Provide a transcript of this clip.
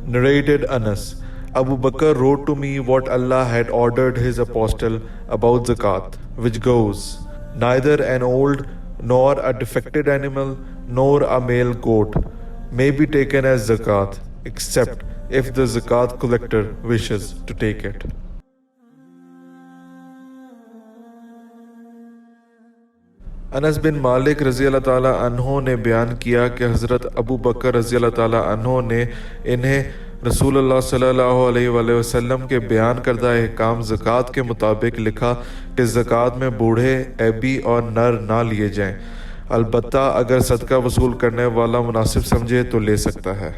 Narrated Anas, Abu Bakr wrote to me what Allah had ordered his apostle about zakat, which goes, neither an old nor a defected animal nor a male goat may be taken as zakat, except if the zakat collector wishes to take it. Anas बिन मालिक रज़ी अल्लाह ताला अन्हो ने बयान किया कि हज़रत अबू बकर रज़ी अल्लाह ताला अन्हो ने इन्हें रसूलुल्लाह सल्लल्लाहु अलैहि वसल्लम के बयान करदा अहकाम ज़कात के मुताबिक लिखा कि ज़कात में बूढ़े, ऐबी और नर ना लिए जाएं, अलबत्ता अगर सदका वसूल करने वाला मुनासिब समझे तो ले सकता है।